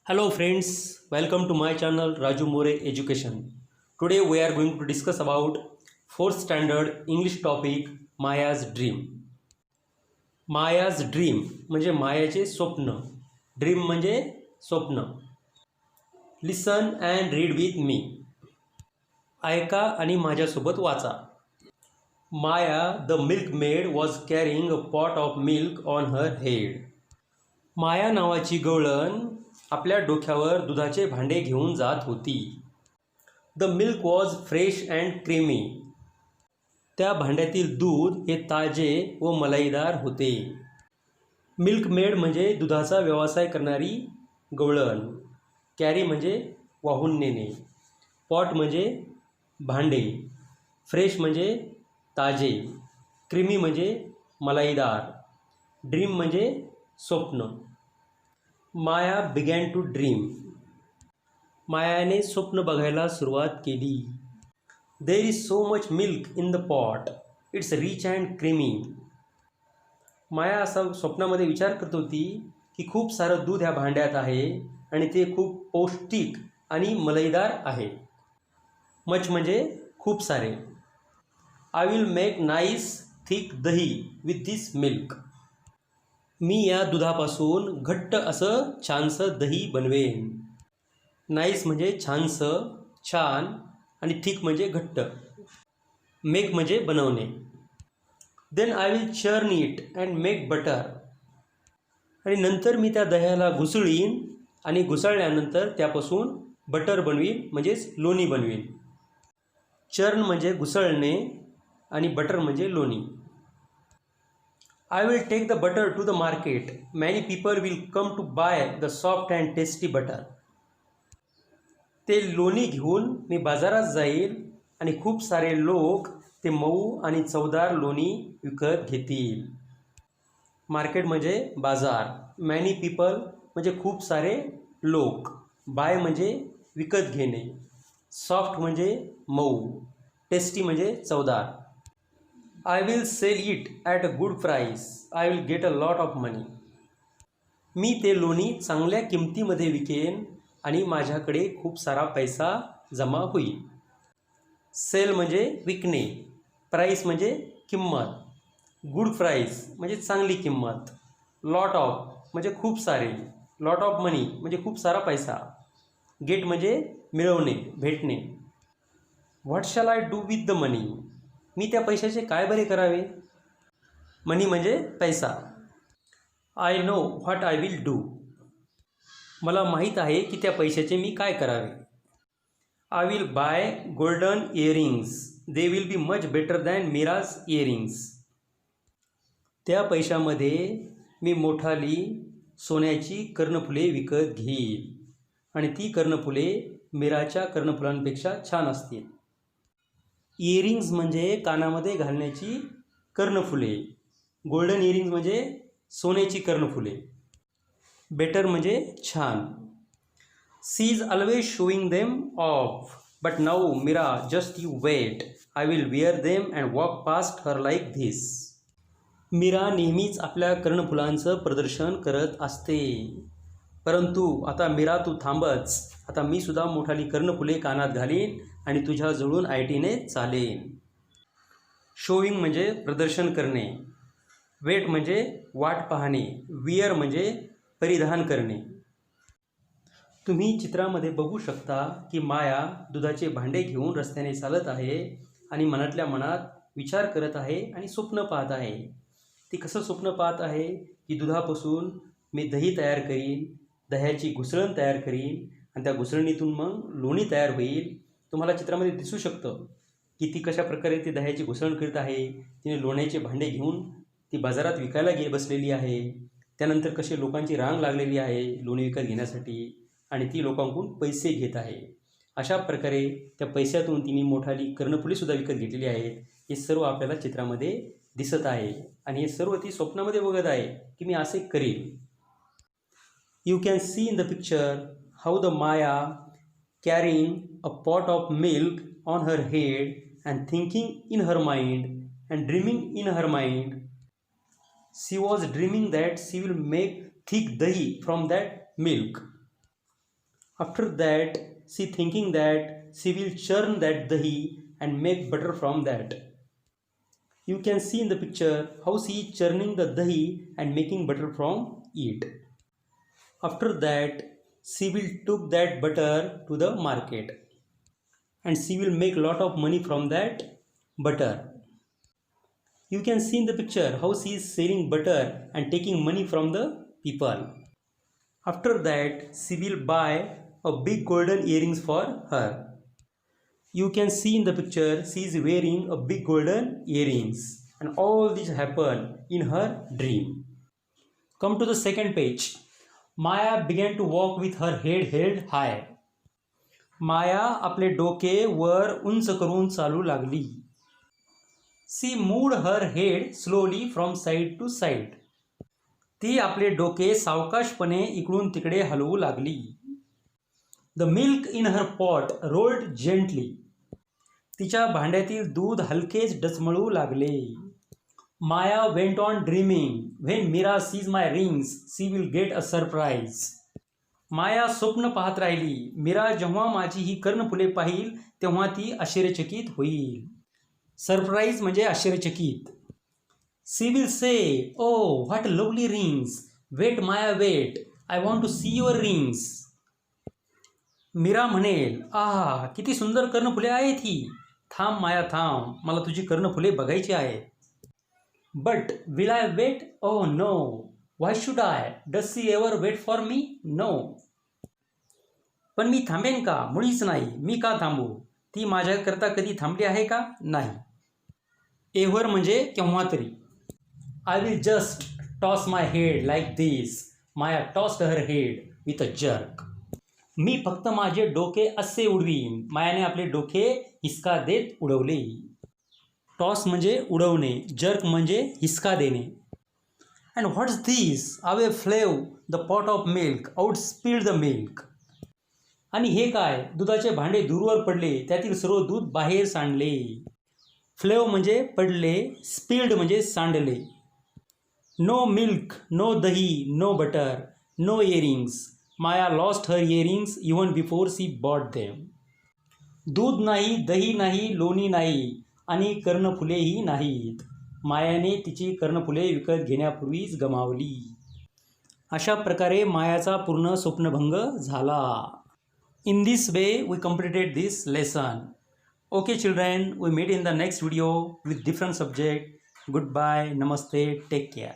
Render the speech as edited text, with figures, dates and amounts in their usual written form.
Hello friends, welcome to my channel Raju More Education. Today we are going to discuss about 4th standard English topic Maya's Dream. Maya's Dream म्हणजे मायाचे स्वप्न. Dream म्हणजे स्वप्न. लिसन and read with me. ऐका आणि माझ्यासोबत वाचा. Maya the milkmaid was carrying a pot of milk on her head. माया नावाची गवळण आपल्या डोक्यावर दुधाचे भांडे घेऊन जात होती. The milk was fresh and creamy. त्या भांड्यातील दूध हे ताजे व मलाईदार होते. मिल्कमेड म्हणजे दुधाचा व्यवसाय करणारी गवळण. कॅरी म्हणजे वाहून नेणे. पॉट म्हणजे भांडे. फ्रेश म्हणजे ताजे. क्रीमी म्हणजे मलाईदार. ड्रीम म्हणजे स्वप्न. Maya began to dream. मायाने स्वप्न बघायला सुरुवात केली. There is so much milk in the pot. It's rich and creamy. Maya असा स्वप्नामध्ये विचार करत होती की खूप सारं दूध ह्या भांड्यात आहे आणि ते खूप पौष्टिक आणि मलईदार आहे. मच म्हणजे खूप सारे. I will make nice thick दही विथ दिस मिल्क. मी या दुधापासून घट्ट असं छानसं दही बनवेन. नाईस म्हणजे छानसं, छान, आणि थिक म्हणजे घट्ट. मेक म्हणजे बनवणे. Then I will churn it and make butter. आणि नंतर मी त्या दह्याला घुसळीन आणि घुसळल्यानंतर त्यापासून बटर बनवीन म्हणजेच लोणी बनवीन. चर्न म्हणजे घुसळणे आणि बटर म्हणजे लोणी. I will take the butter to the market. Many people will come to buy the soft and tasty butter. ते लोणी घेऊन मी बाजारात जाईल आणि खूप सारे लोक ते मऊ आणि चवदार लोणी विकत घेतील. मार्केट म्हणजे बाजार. मॅनी पीपल म्हणजे खूप सारे लोक. बाय म्हणजे विकत घेणे. सॉफ्ट म्हणजे मऊ. टेस्टी म्हणजे चवदार. I will sell it at a good price. I will get a lot of money. मी ते लोणी चांगल्या किमतीमध्ये विकेन आणि माझ्याकडे खूप सारा पैसा जमा होईल. सेल म्हणजे विकणे. प्राईस म्हणजे किंमत. गुड प्राईस म्हणजे चांगली किंमत. लॉट ऑफ म्हणजे खूप सारे. लॉट ऑफ मनी म्हणजे खूप सारा पैसा. गेट म्हणजे मिळवणे, भेटणे. What shall I do with the money. मी त्या पैशाचे काय बरे करावे. मनी म्हणजे पैसा. I know what I will do. मला माहीत आहे की त्या पैशाचे मी काय करावे. I will buy golden earrings. They will be much better than Meera's earrings. त्या पैशामध्ये मी मोठाली सोन्याची कर्णफुले विकत घेईल आणि ती कर्णफुले मीराच्या कर्णफुलांपेक्षा छान असतील. इयरिंग्स म्हणजे कानामध्ये घालण्याची कर्णफुले. गोल्डन इयरिंग्स म्हणजे सोन्याची कर्णफुले. बेटर म्हणजे छान. She is always showing them off. But now Meera just you wait. I will wear them and walk past her like this. Meera नेहमीच आपल्या कर्णफुलांचं प्रदर्शन करत असते. परंतु आता मीरा तू थांबच. आता मी सुद्धा मोठाली कर्णफुले कानात घालीन आणि तुझ्या जवळून आयटीने चालेन. शोईंग म्हणजे प्रदर्शन करणे. वेट म्हणजे वाट पाहणे. वियर म्हणजे परिधान करणे. तुम्ही चित्रामध्ये बघू शकता की माया दुधाचे भांडे घेऊन रस्त्याने चालत आहे आणि मनातल्या मनात विचार करत आहे आणि स्वप्न पाहत आहे. ती कसं स्वप्न पाहत आहे की दुधापासून मी दही तयार करीन, दह्याची घुसळण तयार करीन आणि त्या घुसळणीतून मग लोणी तयार होईल. तुम्हाला चित्रामध्ये दिसू शकतं की ती कशा प्रकारे ती दह्याची घुसळण करीत आहे. तिने लोण्याचे भांडे घेऊन ती बाजारात विकायला बसलेली आहे. त्यानंतर कसे लोकांची रांग लागलेली आहे लोणी विकत घेण्यासाठी आणि ती लोकांकडून पैसे घेत आहे. अशा प्रकारे त्या पैशातून तिने मोठाली कर्णफुलेसुद्धा विकत घेतलेली आहेत. हे सर्व आपल्याला चित्रामध्ये दिसत आहे आणि हे सर्व ती स्वप्नामध्ये बघत आहे की मी असे करीन. You can see in the picture how the Maya carrying a pot of milk on her head and thinking in her mind and dreaming in her mind. She was dreaming that she will make thick dahi from that milk. After that, she thinking that she will churn that dahi and make butter from that. You can see in the picture how she is churning the dahi and making butter from it. After that, she will took that butter to the market and she will make lot of money from that butter. You can see in the picture how she is selling butter and taking money from the people. After that, she will buy a big golden earrings for her. You can see in the picture she is wearing a big golden earrings, and all this happened in her dream. Come to the second page. Maya began to walk with her head held high. Maya आपले डोके वर उंच करून चालू लागली. She moved her head slowly from side to side. ती आपले डोके सावकाशपणे इकडून तिकडे हलवू लागली. The milk in her pot rolled gently. तिच्या भांड्यातील दूध हलकेच डचमळू लागले. Maya went on dreaming. When Meera sees my rings she will get a surprise. Maya स्वप्न पाहत राहिली. मीरा जेव्हा माझी ही कर्णफुले पाहिल तेव्हा ती आश्चर्यचकित होईल. सरप्राईज म्हणजे आश्चर्यचकित. She will say, oh what lovely rings. Wait Maya wait, I want to see your rings. Mira म्हणेल, आहा किती सुंदर कर्णफुले आहेत ही. थांब माया थांब, मला तुझी कर्णफुले बघायची आहे. But will I wait? Oh no. Why should I? Does she ever wait for me? No. पण मी थांबेन का? मुळीच नाही. मी का थांबू? ती माझ्याकरता कधी थांबली आहे का? नाही. एव्हर म्हणजे केव्हा तरी. I will just toss my head like this. Maya tossed her head with a jerk. मी फक्त माझे डोके असे उडवीन. मायाने आपले डोके हिसका देत उडवले. टॉस म्हणजे उडवणे, जर्क म्हणजे हिसका देणे. And what's this? Away flew the pot of milk, out spilled the milk. आणि हे काय? दुधाचे भांडे दूरवर पडले, त्यातील सर्व दूध बाहेर सांडले. फ्लेव म्हणजे पडले, स्पिल्ड म्हणजे सांडले. No milk, no dahi, no butter, no earrings. Maya lost her earrings even before she bought them. दूध नाही, दही नाही, लोणी नाही आणि कर्णफुलेही नाहीत. मायाने तिची कर्णफुले विकत घेण्यापूर्वीच गमावली. अशा प्रकारे मायाचा पूर्ण स्वप्नभंग झाला. In this way we completed this lesson. Okay children, we meet in the next video with different subject. Goodbye, namaste, take care.